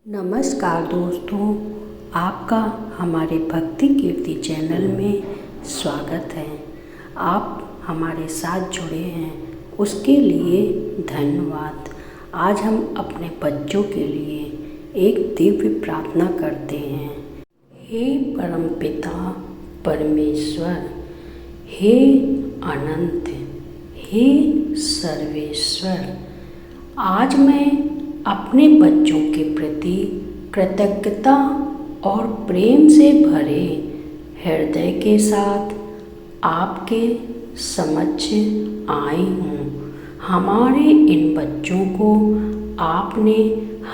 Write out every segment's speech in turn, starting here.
नमस्कार दोस्तों, आपका हमारे भक्ति कीर्ति चैनल में स्वागत है। आप हमारे साथ जुड़े हैं उसके लिए धन्यवाद। आज हम अपने बच्चों के लिए एक दिव्य प्रार्थना करते हैं। हे परमपिता परमेश्वर, हे अनंत, हे सर्वेश्वर, आज मैं अपने बच्चों के प्रति कृतज्ञता और प्रेम से भरे हृदय के साथ आपके समक्ष आई हूँ। हमारे इन बच्चों को आपने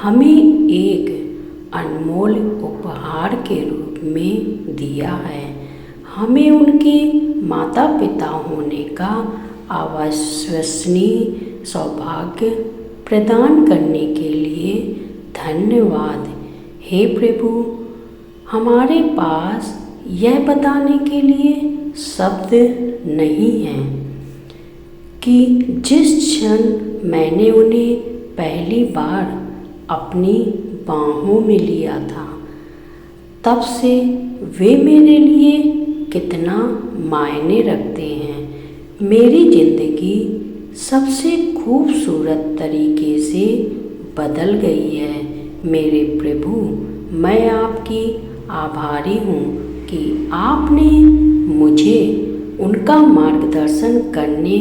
हमें एक अनमोल उपहार के रूप में दिया है। हमें उनके माता पिता होने का अविश्वसनीय सौभाग्य प्रदान करने के लिए धन्यवाद। हे प्रभु, हमारे पास यह बताने के लिए शब्द नहीं हैं कि जिस क्षण मैंने उन्हें पहली बार अपनी बाहों में लिया था, तब से वे मेरे लिए कितना मायने रखते हैं। मेरी ज़िंदगी सबसे खूबसूरत तरीके से बदल गई है। मेरे प्रभु, मैं आपकी आभारी हूँ कि आपने मुझे उनका मार्गदर्शन करने,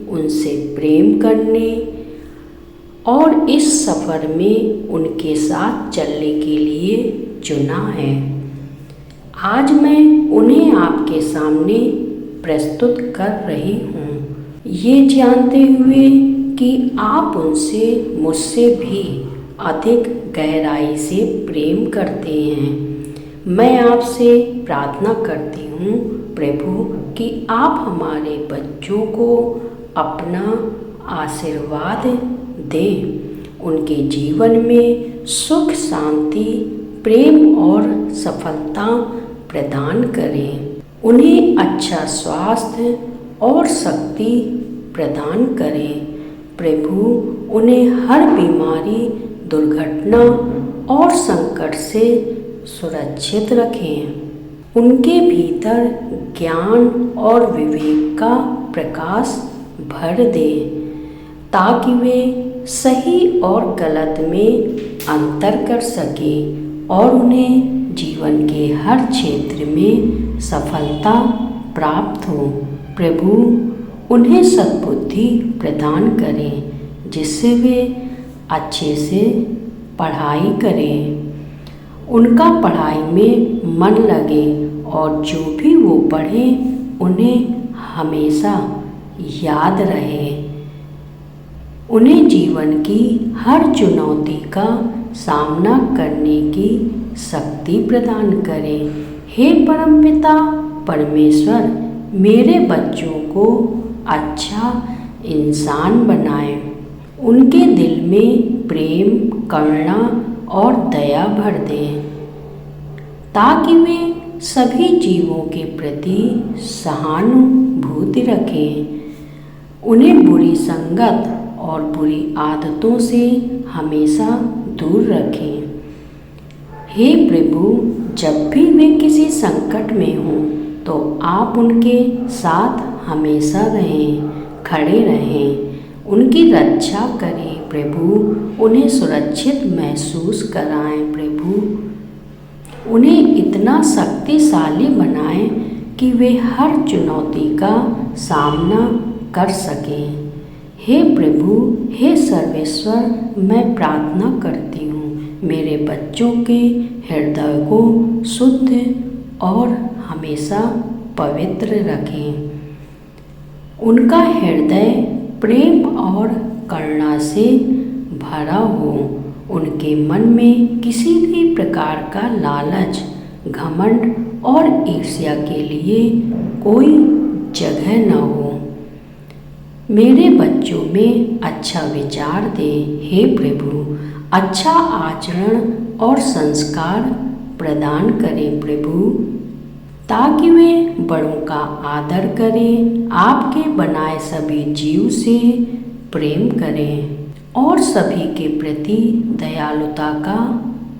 उनसे प्रेम करने और इस सफ़र में उनके साथ चलने के लिए चुना है। आज मैं उन्हें आपके सामने प्रस्तुत कर रही हूँ, ये जानते हुए कि आप मुझसे भी अधिक गहराई से प्रेम करते हैं। मैं आपसे प्रार्थना करती हूँ प्रभु कि आप हमारे बच्चों को अपना आशीर्वाद दें, उनके जीवन में सुख, शांति, प्रेम और सफलता प्रदान करें। उन्हें अच्छा स्वास्थ्य और शक्ति प्रदान करें। प्रभु, उन्हें हर बीमारी, दुर्घटना और संकट से सुरक्षित रखें। उनके भीतर ज्ञान और विवेक का प्रकाश भर दें, ताकि वे सही और गलत में अंतर कर सकें और उन्हें जीवन के हर क्षेत्र में सफलता प्राप्त हो। प्रभु, उन्हें सद्बुद्धि प्रदान करें, जिससे वे अच्छे से पढ़ाई करें, उनका पढ़ाई में मन लगे और जो भी वो पढ़ें उन्हें हमेशा याद रहे। उन्हें जीवन की हर चुनौती का सामना करने की शक्ति प्रदान करें। हे परमपिता परमेश्वर, मेरे बच्चों को अच्छा इंसान बनाएं, उनके दिल में प्रेम, करुणा और दया भर दें, ताकि वे सभी जीवों के प्रति सहानुभूति रखें। उन्हें बुरी संगत और बुरी आदतों से हमेशा दूर रखें। हे प्रभु, जब भी वे किसी संकट में हों तो आप उनके साथ हमेशा रहें, खड़े रहें, उनकी रक्षा करें। प्रभु, उन्हें सुरक्षित महसूस कराएं। प्रभु, उन्हें इतना शक्तिशाली बनाएं कि वे हर चुनौती का सामना कर सकें। हे प्रभु, हे सर्वेश्वर, मैं प्रार्थना करती हूँ, मेरे बच्चों के हृदय को शुद्ध और हमेशा पवित्र रखें। उनका हृदय प्रेम और करुणा से भरा हो। उनके मन में किसी भी प्रकार का लालच, घमंड और ईर्ष्या के लिए कोई जगह न हो। मेरे बच्चों में अच्छा विचार दे। हे प्रभु, अच्छा आचरण और संस्कार प्रदान करें प्रभु, ताकि वे बड़ों का आदर करें, आपके बनाए सभी जीव से प्रेम करें और सभी के प्रति दयालुता का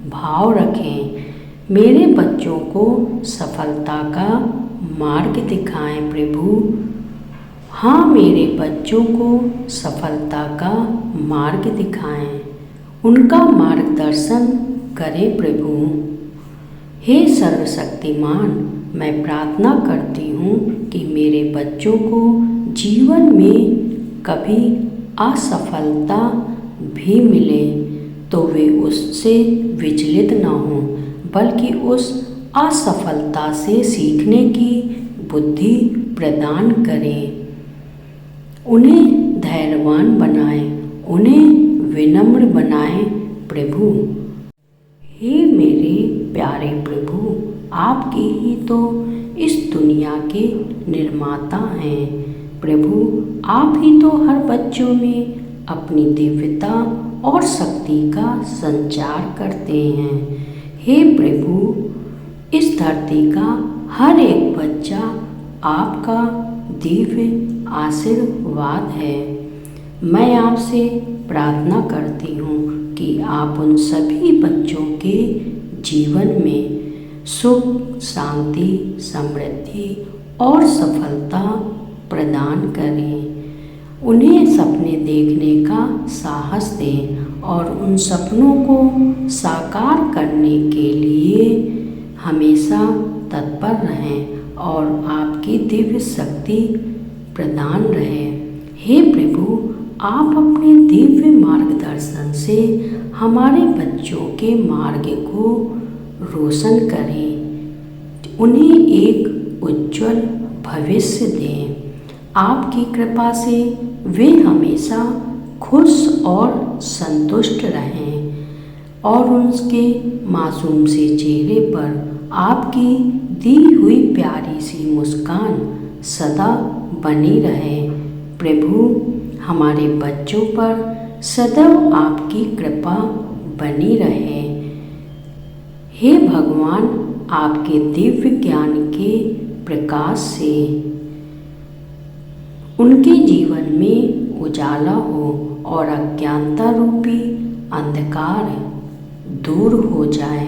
भाव रखें। मेरे बच्चों को सफलता का मार्ग दिखाएं प्रभु। हाँ, मेरे बच्चों को सफलता का मार्ग दिखाएं, उनका मार्गदर्शन करें प्रभु। हे सर्वशक्तिमान, मैं प्रार्थना करती हूँ कि मेरे बच्चों को जीवन में कभी असफलता भी मिले तो वे उससे विचलित न हों, बल्कि उस असफलता से सीखने की बुद्धि प्रदान करें। उन्हें धैर्यवान बनाएं, उन्हें विनम्र बनाएं प्रभु। हे मेरे प्यारे प्रभु, आपके ही तो इस दुनिया के निर्माता हैं प्रभु। आप ही तो हर बच्चों में अपनी दिव्यता और शक्ति का संचार करते हैं। हे प्रभु, इस धरती का हर एक बच्चा आपका दिव्य आशीर्वाद है। मैं आपसे प्रार्थना करती हूँ कि आप उन सभी बच्चों के जीवन में सुख, शांति, समृद्धि और सफलता प्रदान करें। उन्हें सपने देखने का साहस दें और उन सपनों को साकार करने के लिए हमेशा तत्पर रहें और आपकी दिव्य शक्ति प्रदान रहे। हे प्रभु, आप अपने दिव्य मार्गदर्शन से हमारे बच्चों के मार्ग को रोशन करें, उन्हें एक उज्जवल भविष्य दें। आपकी कृपा से वे हमेशा खुश और संतुष्ट रहें और उनके मासूम से चेहरे पर आपकी दी हुई प्यारी सी मुस्कान सदा बनी रहे। प्रभु, हमारे बच्चों पर सदैव आपकी कृपा बनी रहे। हे भगवान, आपके दिव्य ज्ञान के प्रकाश से उनके जीवन में उजाला हो और अज्ञानता रूपी अंधकार दूर हो जाए।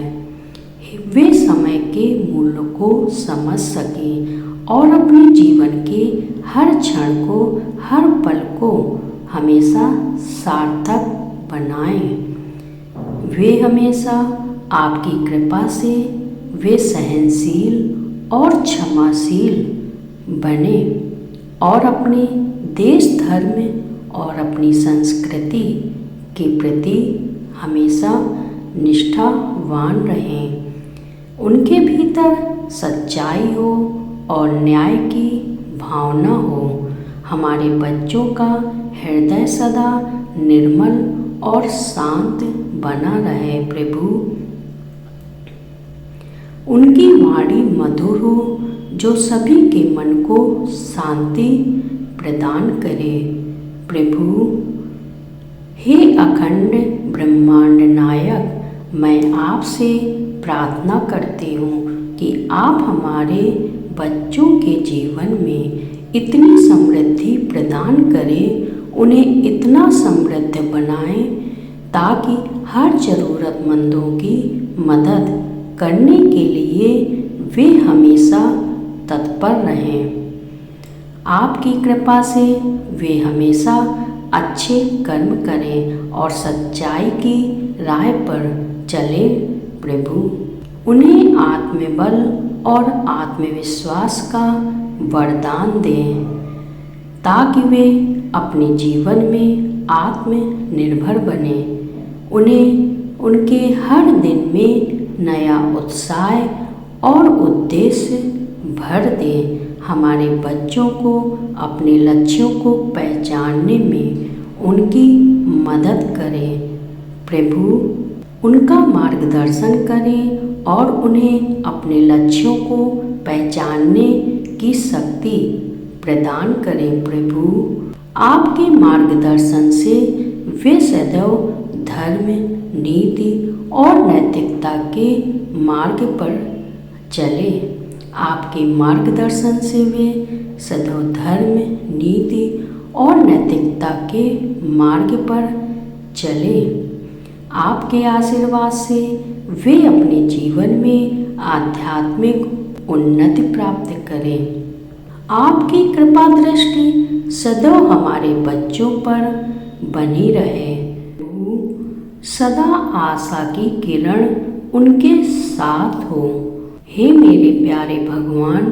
वे समय के मूल्य को समझ सकें और अपने जीवन के हर क्षण को, हर पल को हमेशा सार्थक बनाएं। वे हमेशा आपकी कृपा से वे सहनशील और क्षमाशील बने और अपने देश, धर्म और अपनी संस्कृति के प्रति हमेशा निष्ठावान रहें। उनके भीतर सच्चाई हो और न्याय की भावना हो। हमारे बच्चों का हृदय सदा निर्मल और शांत बना रहे प्रभु। उनकी वाणी मधुर हो जो सभी के मन को शांति प्रदान करे प्रभु। हे अखंड ब्रह्मांड नायक, मैं आपसे प्रार्थना करती हूँ कि आप हमारे बच्चों के जीवन में इतनी समृद्धि प्रदान करें, उन्हें इतना समृद्ध बनाएं ताकि हर ज़रूरतमंदों की मदद करने के लिए वे हमेशा तत्पर रहें। आपकी कृपा से वे हमेशा अच्छे कर्म करें और सच्चाई की राह पर चले प्रभु। उन्हें आत्मबल और आत्मविश्वास का वरदान दें ताकि वे अपने जीवन में आत्मनिर्भर बने। उन्हें उनके हर दिन में नया उत्साह और उद्देश्य भर दें। हमारे बच्चों को अपने लक्ष्यों को पहचानने में उनकी मदद करें प्रभु। उनका मार्गदर्शन करें और उन्हें अपने लक्ष्यों को पहचानने की शक्ति प्रदान करें प्रभु। आपके मार्गदर्शन से वे सदैव धर्म, नीति और नैतिकता के मार्ग पर चले। आपके मार्गदर्शन से वे सदैव धर्म, नीति और नैतिकता के मार्ग पर चले। आपके आशीर्वाद से वे अपने जीवन में आध्यात्मिक उन्नति प्राप्त करें। आपकी कृपा दृष्टि सदैव हमारे बच्चों पर बनी रहे। सदा आशा की किरण उनके साथ हो। हे मेरे प्यारे भगवान,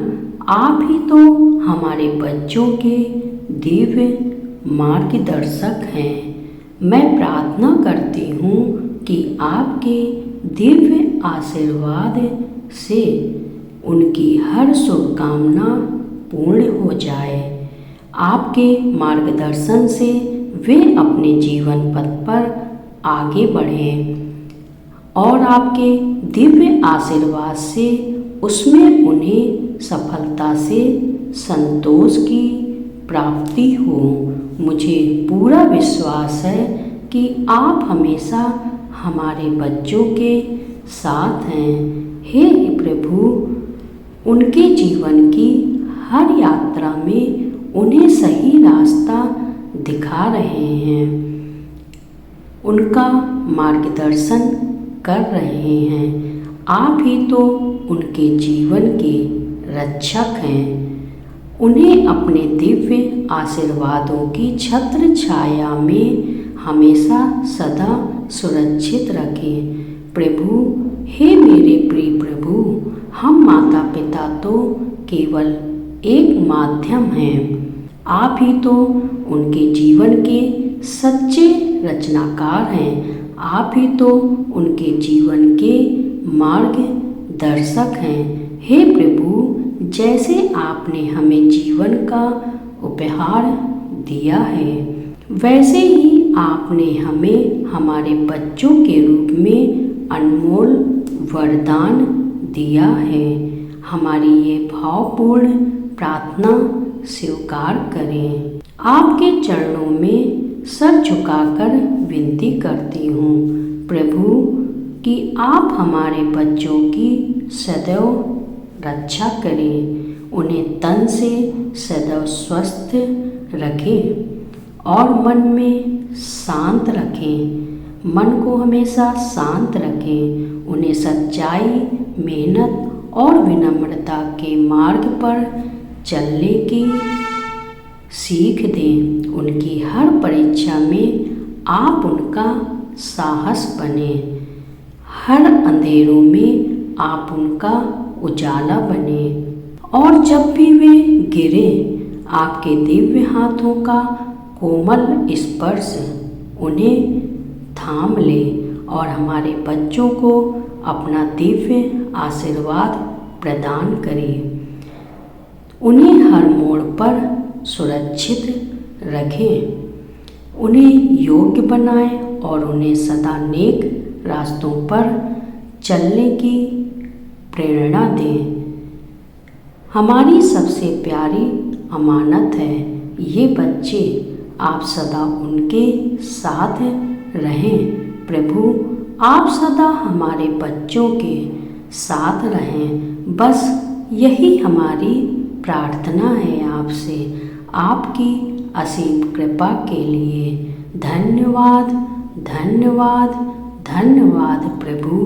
आप ही तो हमारे बच्चों के दिव्य मार्गदर्शक हैं। मैं प्रार्थना करती हूँ कि आपके दिव्य आशीर्वाद से उनकी हर शुभकामना पूर्ण हो जाए। आपके मार्गदर्शन से वे अपने जीवन पथ पर आगे बढ़ें और आपके दिव्य आशीर्वाद से उसमें उन्हें सफलता से संतोष की प्राप्ति हो। मुझे पूरा विश्वास है कि आप हमेशा हमारे बच्चों के साथ हैं। हे प्रभु, उनके जीवन की हर यात्रा में उन्हें सही रास्ता दिखा रहे हैं, उनका मार्गदर्शन कर रहे हैं। आप ही तो उनके जीवन के रक्षक हैं। उन्हें अपने दिव्य आशीर्वादों की छत्र छाया में हमेशा सदा सुरक्षित रखें। प्रभु, हे मेरे प्रिय प्रभु, हम माता पिता तो केवल एक माध्यम हैं। आप ही तो उनके जीवन के सच्चे रचनाकार हैं। आप ही तो उनके जीवन के मार्गदर्शक हैं। हे प्रभु, जैसे आपने हमें जीवन का उपहार दिया है, वैसे ही आपने हमें हमारे बच्चों के रूप में अनमोल वरदान दिया है। हमारी ये भावपूर्ण प्रार्थना स्वीकार करें। आपके चरणों में सर झुकाकर विनती करती हूँ प्रभु कि आप हमारे बच्चों की सदैव रक्षा करें, उन्हें तन से सदैव स्वस्थ रखें और मन में शांत रखें। मन को हमेशा शांत रखें। उन्हें सच्चाई, मेहनत और विनम्रता के मार्ग पर चलने की सीख दें। उनकी हर परीक्षा में आप उनका साहस बने। हर अंधेरों में आप उनका उजाला बने और जब भी वे गिरे, आपके दिव्य हाथों का कोमल स्पर्श उन्हें थाम ले और हमारे बच्चों को अपना दिव्य आशीर्वाद प्रदान करें। उन्हें हर मोड़ पर सुरक्षित रखें, उन्हें योग्य बनाएं और उन्हें सदा नेक रास्तों पर चलने की प्रेरणा दें। हमारी सबसे प्यारी अमानत है ये बच्चे। आप सदा उनके साथ रहें। प्रभु, आप सदा हमारे बच्चों के साथ रहें। बस यही हमारी प्रार्थना है आपसे। आपकी असीम कृपा के लिए धन्यवाद, धन्यवाद, धन्यवाद प्रभु।